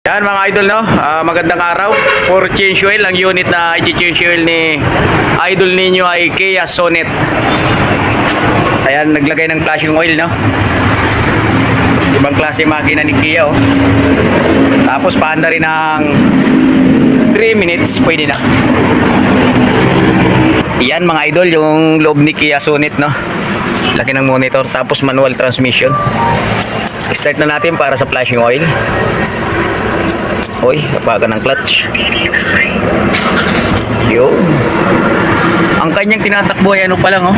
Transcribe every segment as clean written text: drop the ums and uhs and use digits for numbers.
Yan mga idol, no? Magandang araw. For change oil, ang unit na i-change oil ni idol ninyo ay Kia Sonet. Ayan, naglagay ng flashing oil, no? Ibang klase makina ni Kia, oh. Tapos paanda rin ng 3 minutes, pwede na. Yan mga idol, yung loob ni Kia Sonet, no? Laki ng monitor, tapos manual transmission. Start na natin para sa flashing oil. Hoy, apaga ng clutch. Yo. Ang kanyang tinatakbo ay ano pa lang, oh.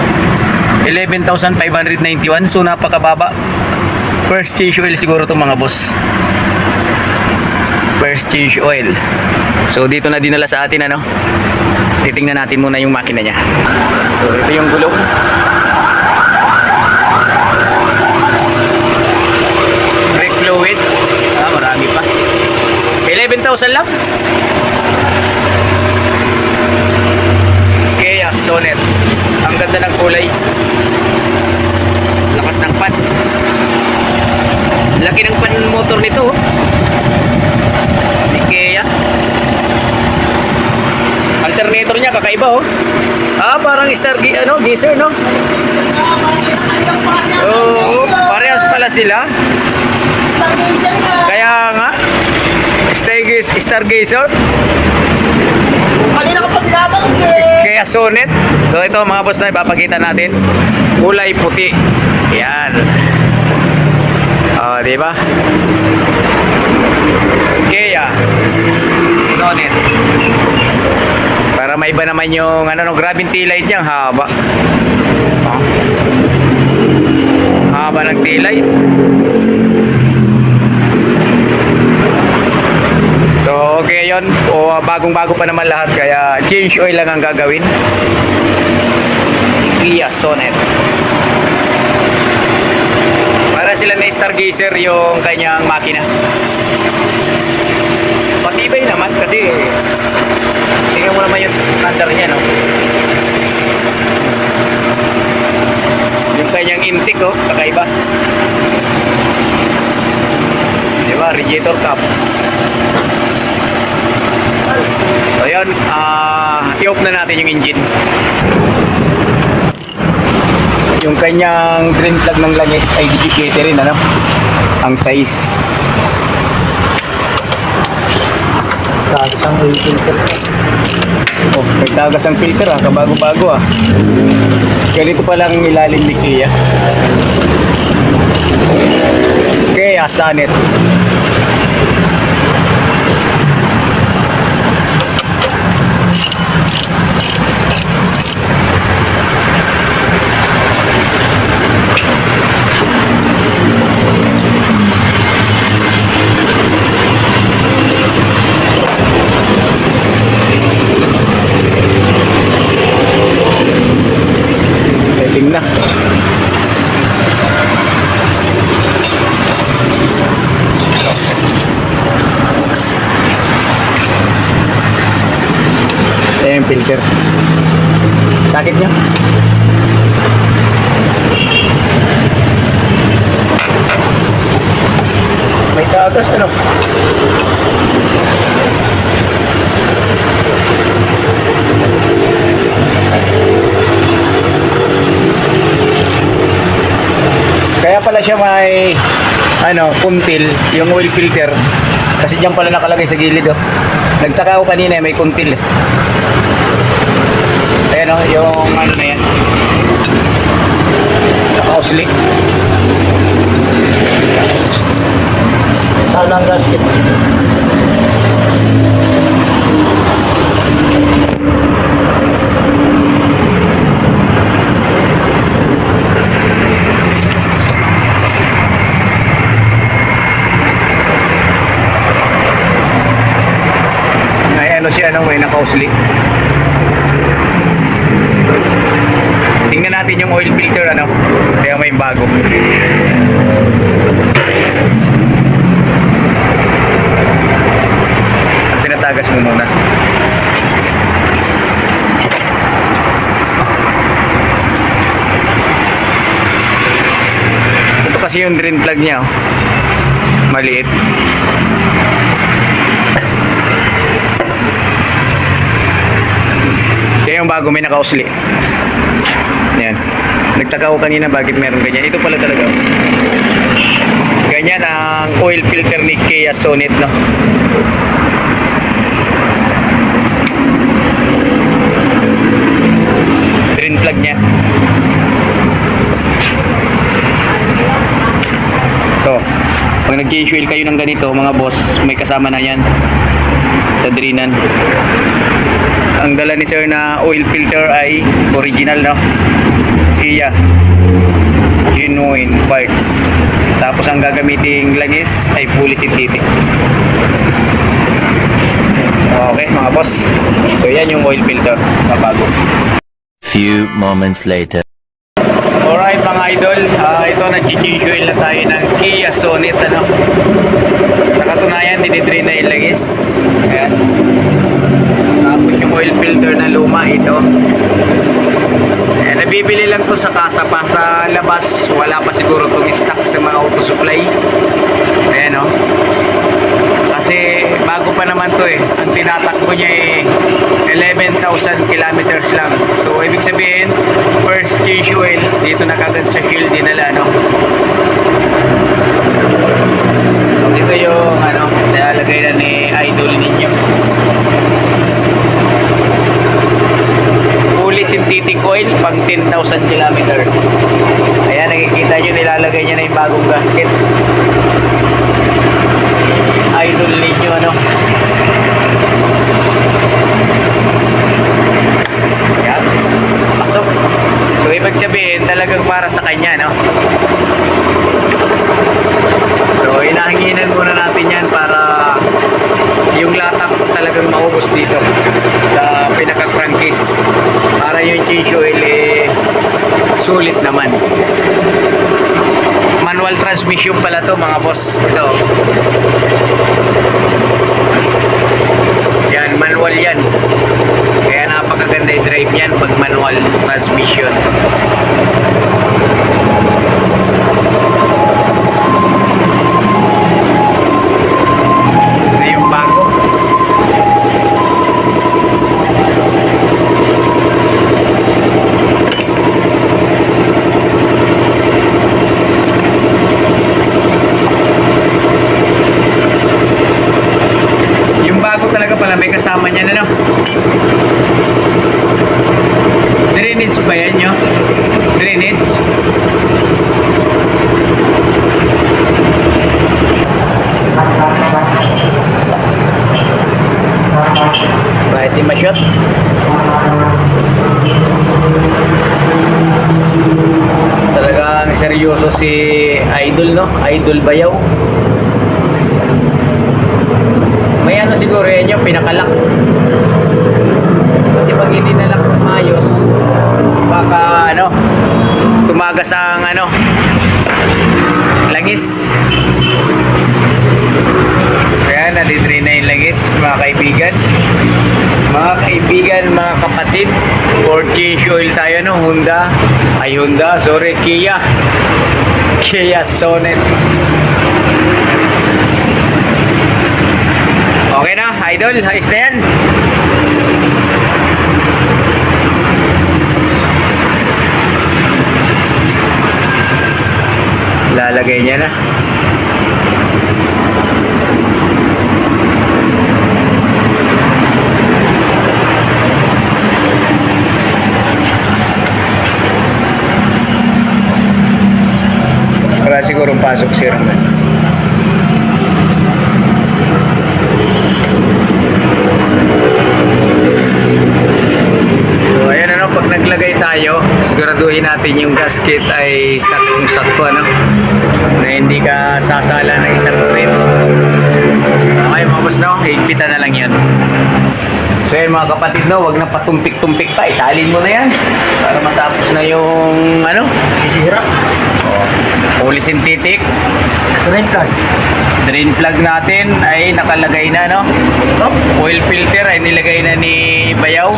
11,591. So napakababa. First change oil siguro itong mga boss. First change oil. So dito na dinala sa atin, ano. Titingnan natin muna yung makina niya. So ito yung gulong. Brake fluid. Marami pa. 11,000 lang. Kia Sonet. Ang ganda ng kulay. Lakas ng pan. Laki ng pan motor nito, oh. Ni Kia. Alternator niya kakaiba, oh. Parang geyser, no? Oh, parehas pala sila. Kaya nga Stargazer. Kanina kapag labang Kaya Sonet. So ito mga boss na ipapakita natin. Kulay puti. Yan. Di ba? Kaya Sonet. Para may iba naman yung grabe tail light niya, haba. Haba ng tail light. So okay yun, bagong-bago pa naman lahat, kaya change oil lang ang gagawin. Kia Sonet. Para sila na Stargazer yung kanyang makina. Patibay naman kasi tingnan mo naman yung under niya, no? Yung kanyang intake, oh, kakaiba. Diba? Radiator cap. So yun, i-off na natin yung engine. Yung kanyang drain plug ng langis ay dedicated rin, ano? Ang size. tagas ang oil filter. Oh, may tagas ang filter, kabago-bago, Ganito pa lang ilalim ni Kia. Kia Sonet. Setting na. Yung filter. Sakit niya. May tagas, ano? Kaya pala siya may kuntil, yung oil filter. Kasi diyan pala nakalagay sa gilid, oh. Nagtaka ako kanina, may kuntil. Ayan, oh, yung na yan. Naka-osli. Sana ang gasket. Siya, may naka-osli. Tingnan natin yung oil filter, kaya may bago. Tinatagas mo muna. Ito kasi yung drain plug niya, maliit. yung bago, may nakausli. Yan. Nagtaka ko kanina bakit meron ganyan. Ito pala talaga. Ganyan ang oil filter ni Kia Sonet, no? Green plug niya. Ito. Pag nag-change oil kayo ng ganito, mga boss, may kasama na yan sa drinan. Ang dala ni sir na oil filter ay original, no? Kia genuine parts. Tapos ang gagamiting langis ay fully synthetic. Okay mga boss, so yan yung oil filter na bago. Few moments later. Alright mga idol, ito nag-change oil na tayo ng Kia Sonet, ano? Sa katunayan, dinidrain na yung langis. Ayan. Tapos yung oil filter na luma, ito. Ayan, nabibili lang to sa kasa pa. Sa labas, wala pa siguro itong stock sa mga auto supply. Ayan, oh. Kasi bago pa naman to eh. Ang tinatakbo niya eh 11,000 kilometers lang. So ibig sabihin, first change oil dito na kagad sa Shell dinala, no? So ito yung ano, nilalagay na ni idol ninyo. Fully synthetic oil pang 10,000 kilometers. Ayan, nakikita nyo, nilalagay niya na yung bagong gasket. Idol ninyo, ano? Yan, pasok. So ibig sabihin talagang para sa kanya, no? So inahanginan muna natin yan para yung latak talagang maubos dito sa pinaka-crankcase, para yung change oil eh sulit naman. Manual transmission pala to mga boss. Ito. Yan, manual yan. Kaya napakaganda yung drive yan pag manual transmission. Ito yung bago. Yung bago talaga pala may kasama niya, ano? Drainage ba yan nyo? Drainage? Bakit di ma-shot? Talagang seryoso si Idol, no? Idol Bayaw. May ano siguro yan yung pinakalak. Kasi pag hindi nalak ng ayos, baka ano, tumagas ang ano, langis. Kaya nadidrain na yung langis, mga kaibigan. Mga kaibigan, mga kapatid, for change oil tayo, no? Kia Sonet. Okay na, idol, ayos na yan. Lalagay niya na. Wala sigurong pasok si Roman. So ayan, ano, pag naglagay tayo, siguraduhin natin yung gasket ay saktong-sakto, ano, na hindi ka sasala ng isang trip. Okay mga boss, no? Higpitan na lang yan. So yan mga kapatid, no, wag na patumpik-tumpik pa, isalin mo na yan para matapos na yung ano, hirap. Fully synthetic. Drain plug. Drain plug natin ay nakalagay na, no? Oil filter ay nilagay na ni Bayaw.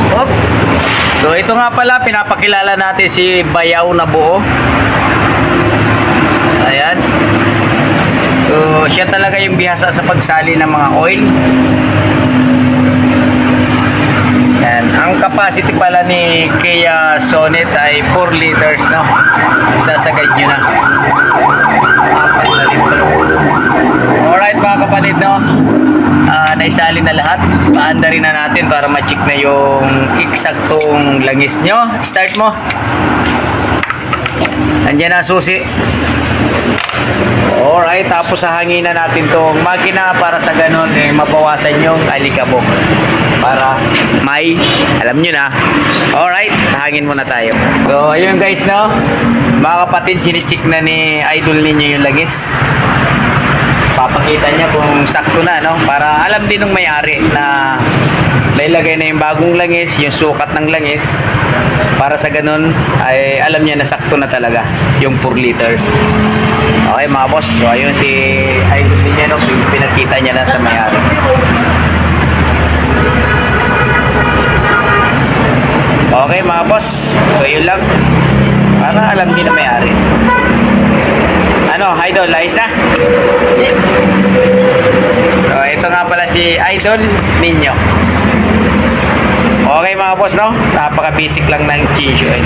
So ito nga pala, pinapakilala natin si Bayaw na buo. Ayan. So siya talaga yung bihasa sa pagsali ng mga oil. Yan. Ang capacity pala ni Kia Sonet ay 4 liters, no? Isasagad nyo na. Apat na litro. Alright mga kapatid, no? Naisali na lahat. Paanda rin na natin para ma-check na yung eksaktong langis nyo. Start mo. Andiyan na susi. Alright, tapos hahangin na natin tong makina para sa ganun mabawasan yung alikabok. Para may, alam nyo na. Alright, hangin muna tayo. So, ayun guys, no? Mga kapatid, chinicheck na ni idol ninyo yung langis. Papakita niya kung sakto na, no? Para alam din ng may-ari na nailagay na yung bagong langis, yung sukat ng langis. Para sa ganun, ay alam niya na sakto na talaga yung 4 liters. Okay mga boss, so ayun si idol niya, no? Pinakita niya na sa may-ari. Okay mga boss, so yun lang. Para alam din na may-ari. Ano, idol, ayos na? So, ito nga pala si idol ninyo. Okay mga boss, no? Napaka-basic lang ng change oil.